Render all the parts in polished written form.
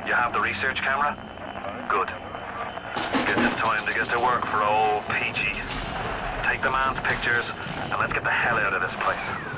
You have the research camera? Good. Get this time to get to work for old Peachy. Take the man's pictures, and let's get the hell out of this place.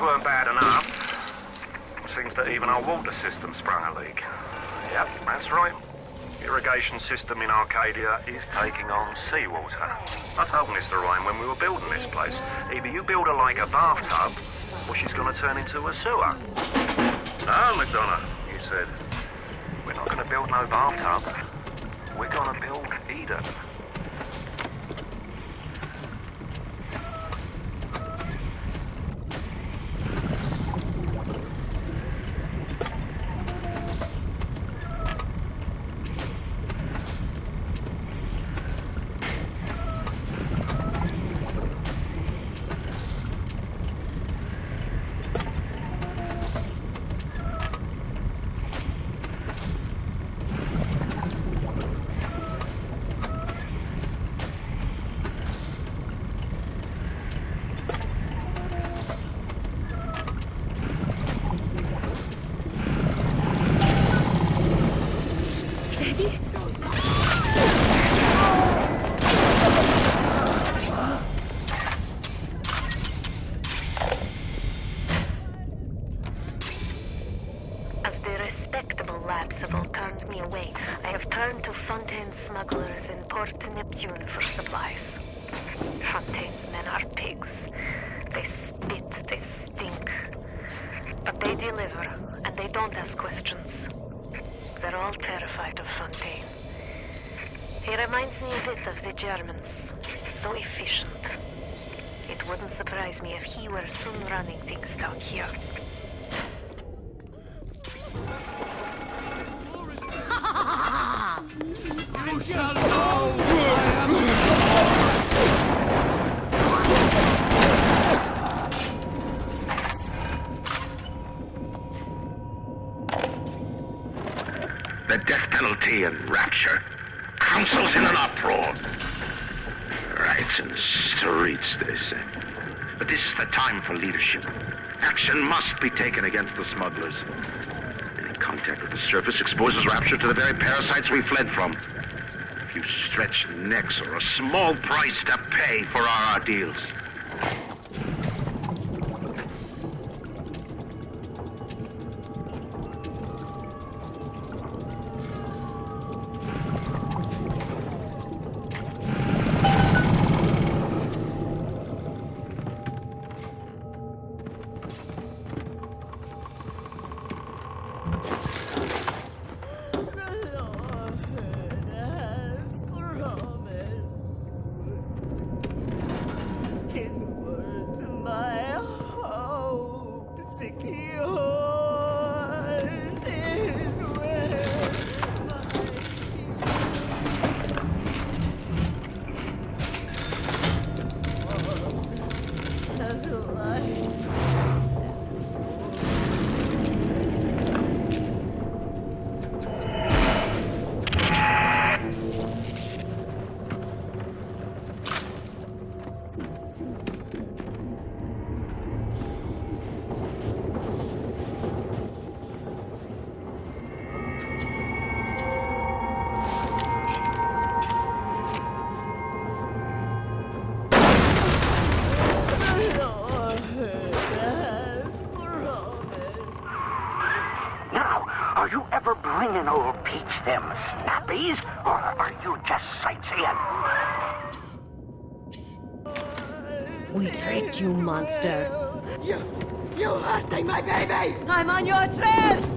Weren't bad enough. Seems that even our water system sprung a leak. Yep, that's right. Irrigation system in Arcadia is taking on seawater. I told Mr. Ryan when we were building this place, either you build her like a bathtub, or she's gonna turn into a sewer. No, McDonough, he said. We're not gonna build no bathtub. We're gonna build Eden. Neptune for supplies. Fontaine's men are pigs. They spit, they stink. But they deliver, and they don't ask questions. They're all terrified of Fontaine. He reminds me a bit of the Germans. So efficient. It wouldn't surprise me if he were soon running things down here. You shall know! The death penalty and rapture. Council's in an uproar. Riots in the streets, they say. But this is the time for leadership. Action must be taken against the smugglers. Any contact with the surface exposes rapture to the very parasites we fled from. A few stretched necks or a small price to pay for our deals. Are you ever bringing old Peach them snappies, or are you just sightseeing? We tricked you, monster. You hurting my baby! I'm on your trail!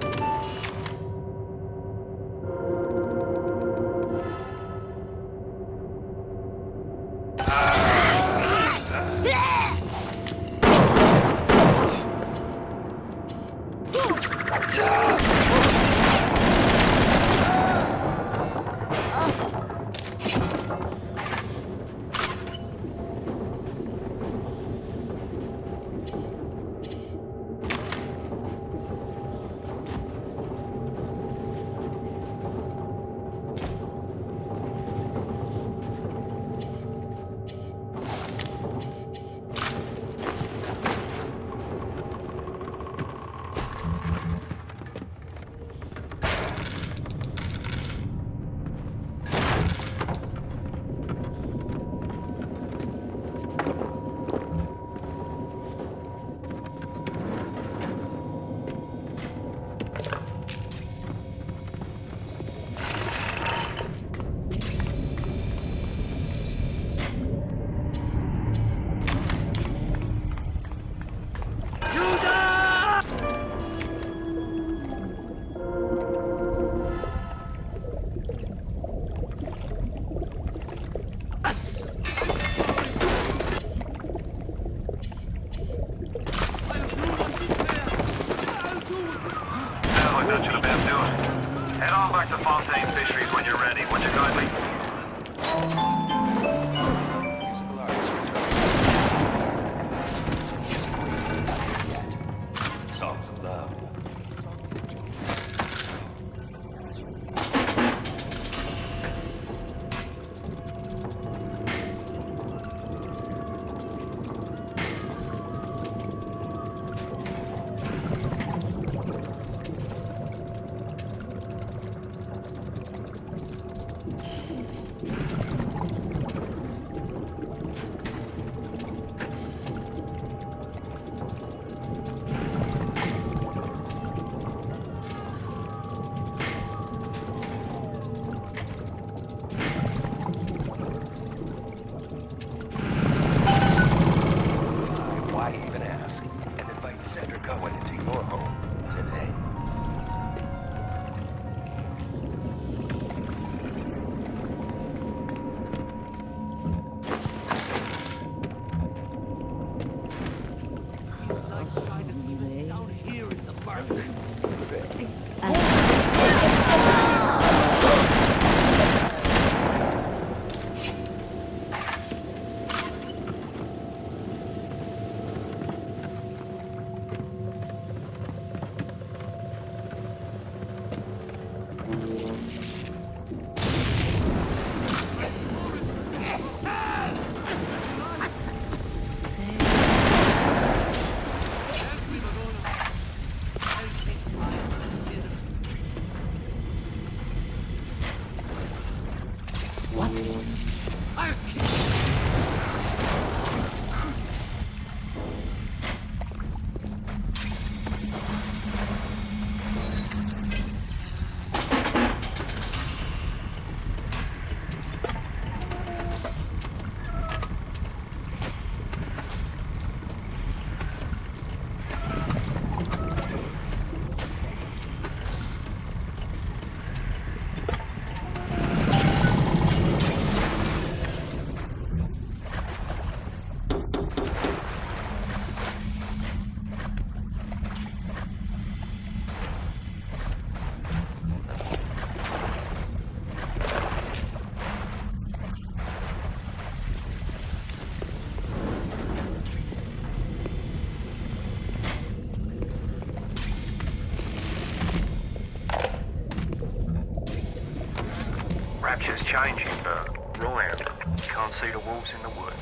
changing, but Ryan can't see the wolves in the woods.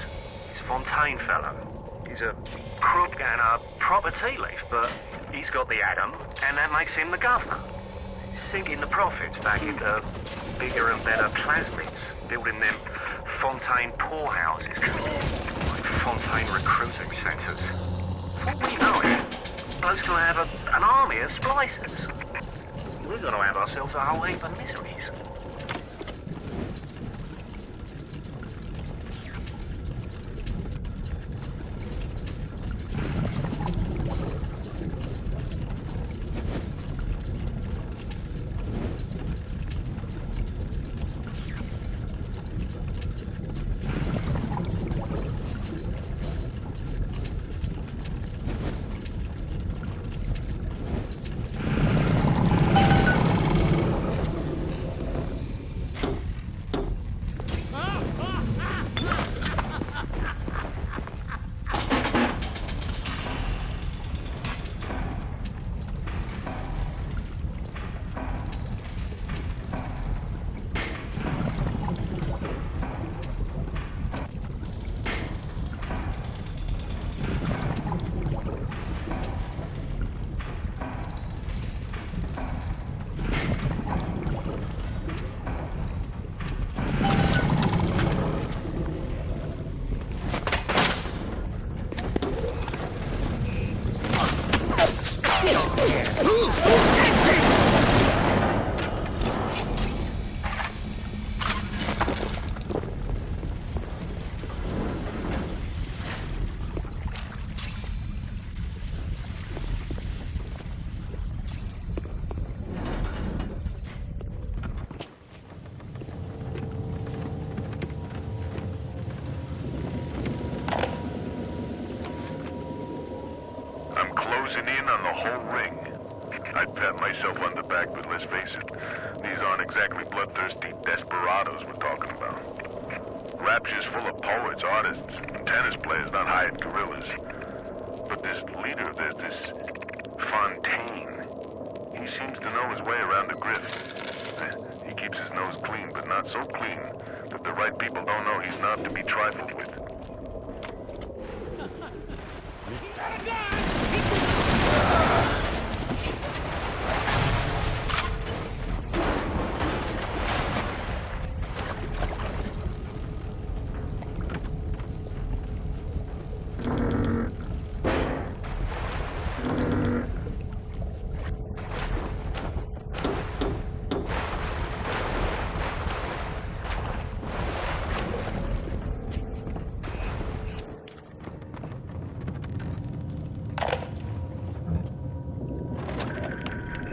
This Fontaine fellow, he's a crook and a proper tea leaf, but he's got the atom, and that makes him the governor. He's sinking the profits back into bigger and better plasmids, building them Fontaine poorhouses, like Fontaine recruiting centres. What we know is, bloke's gonna have an army of splicers. We're gonna have ourselves a whole heap of miseries. Closing in on the whole ring. I'd pat myself on the back, but let's face it, these aren't exactly bloodthirsty desperados we're talking about. Rapture's full of poets, artists, and tennis players, not hired guerrillas. But this leader, there's this Fontaine. He seems to know his way around the grift. He keeps his nose clean, but not so clean that the right people don't know he's not to be trifled with.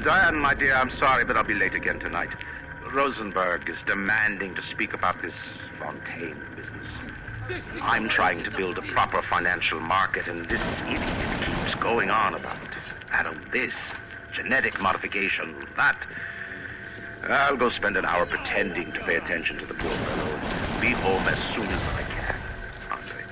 Diane, my dear, I'm sorry, but I'll be late again tonight. Rosenberg is demanding to speak about this Fontaine business. I'm trying to build a proper financial market, and this idiot keeps going on about atom this, genetic modification, that. I'll go spend an hour pretending to pay attention to the poor fellow and be home as soon as I can. Andre.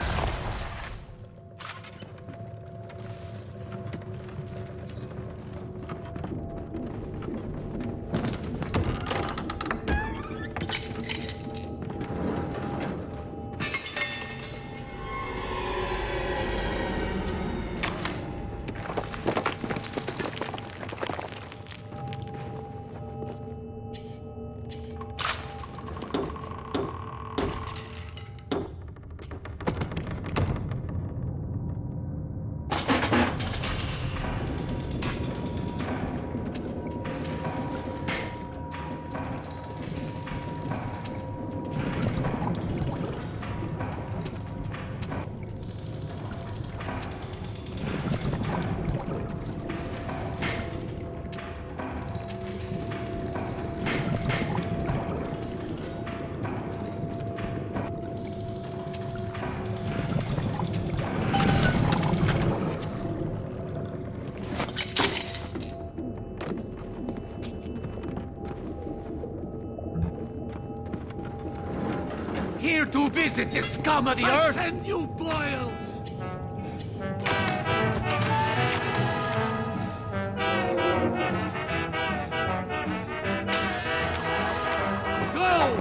Here to visit the scum of the earth! Send you boils! Go!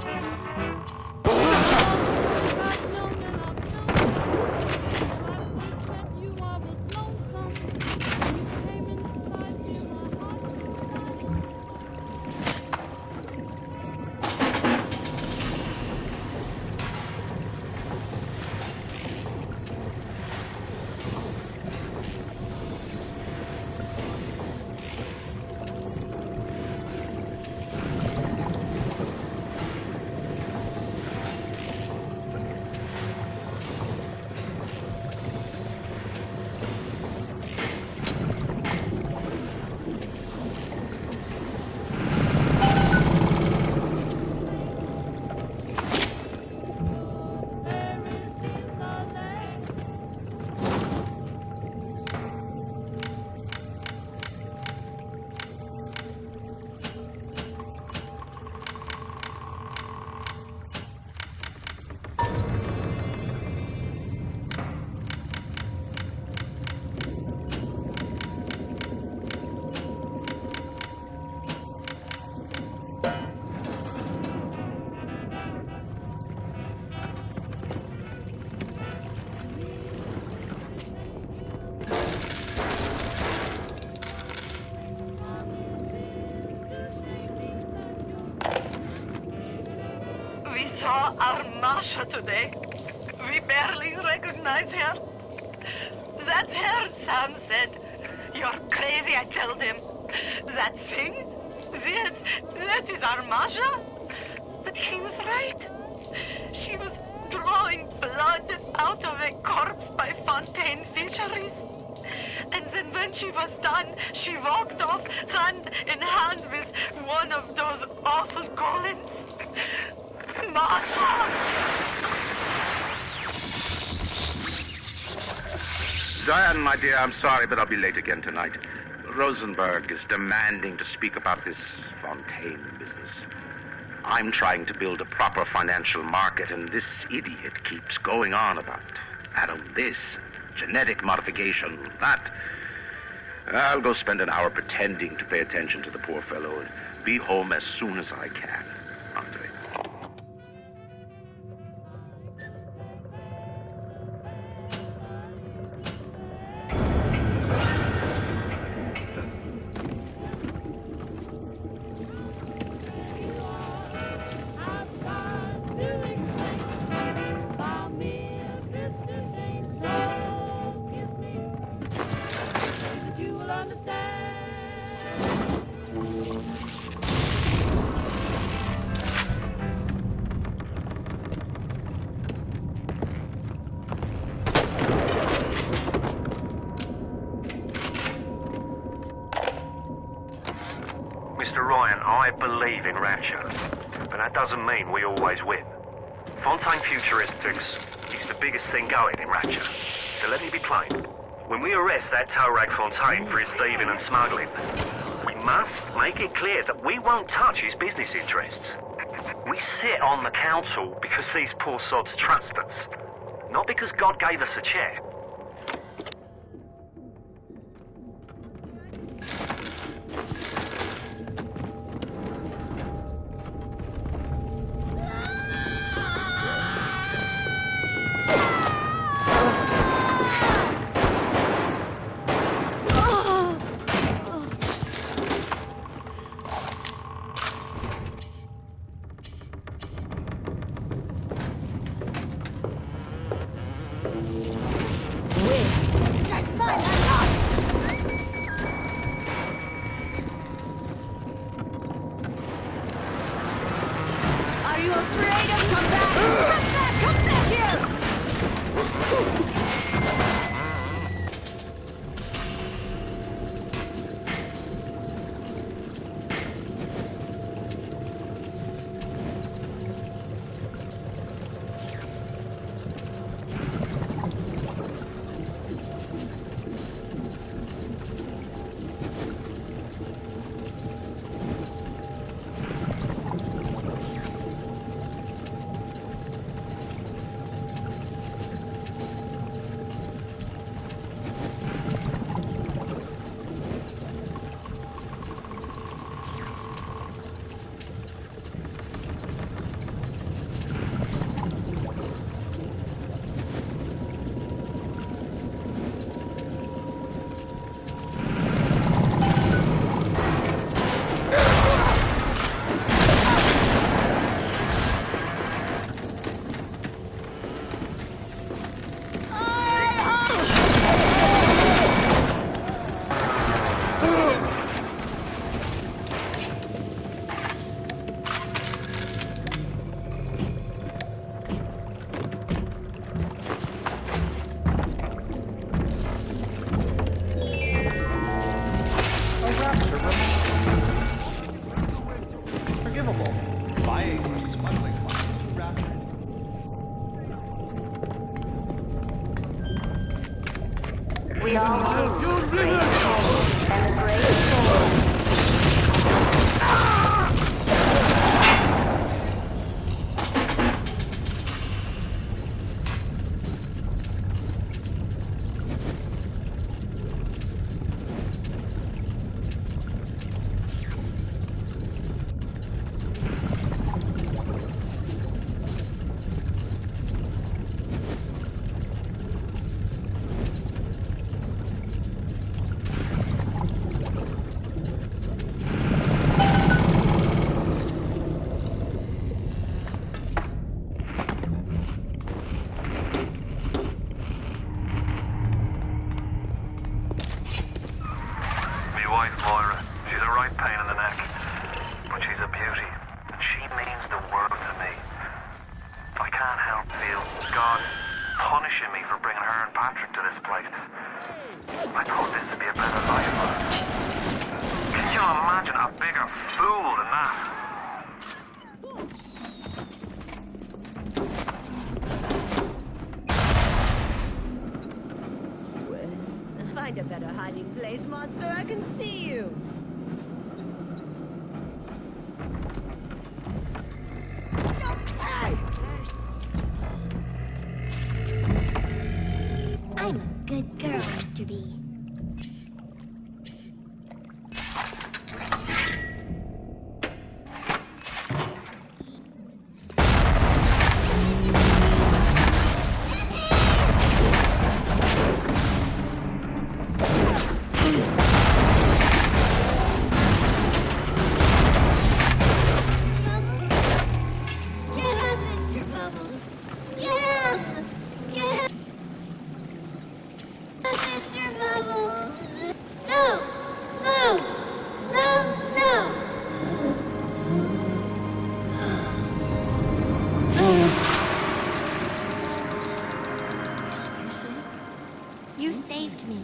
saw our Masha today. We barely recognize her. That's her, Sam said. You're crazy, I told him. That thing? That is our Masha? But he was right. She was drawing blood out of a corpse by Fontaine Fisheries. And then when she was done, she walked off hand in hand with one of those awful golems. Masha! Diane, my dear, I'm sorry, but I'll be late again tonight. Rosenberg is demanding to speak about this Fontaine business. I'm trying to build a proper financial market, and this idiot keeps going on about this, genetic modification, that. I'll go spend an hour pretending to pay attention to the poor fellow and be home as soon as I can. Andre. Mr. Ryan, I believe in Rapture, but that doesn't mean we always win. Fontaine Futuristics is the biggest thing going in Rapture, so let me be plain. When we arrest that Torag Fontaine for his thieving and smuggling, we must make it clear that we won't touch his business interests. We sit on the council because these poor sods trust us, not because God gave us a chair. We all use great souls and great souls. God, punishing me for bringing her and Patrick to this place. I thought this would be a better life for us. Can you imagine a bigger fool than that? Well, find a better hiding place, monster. I can see you. I'm a good girl, Mr. B. You saved me.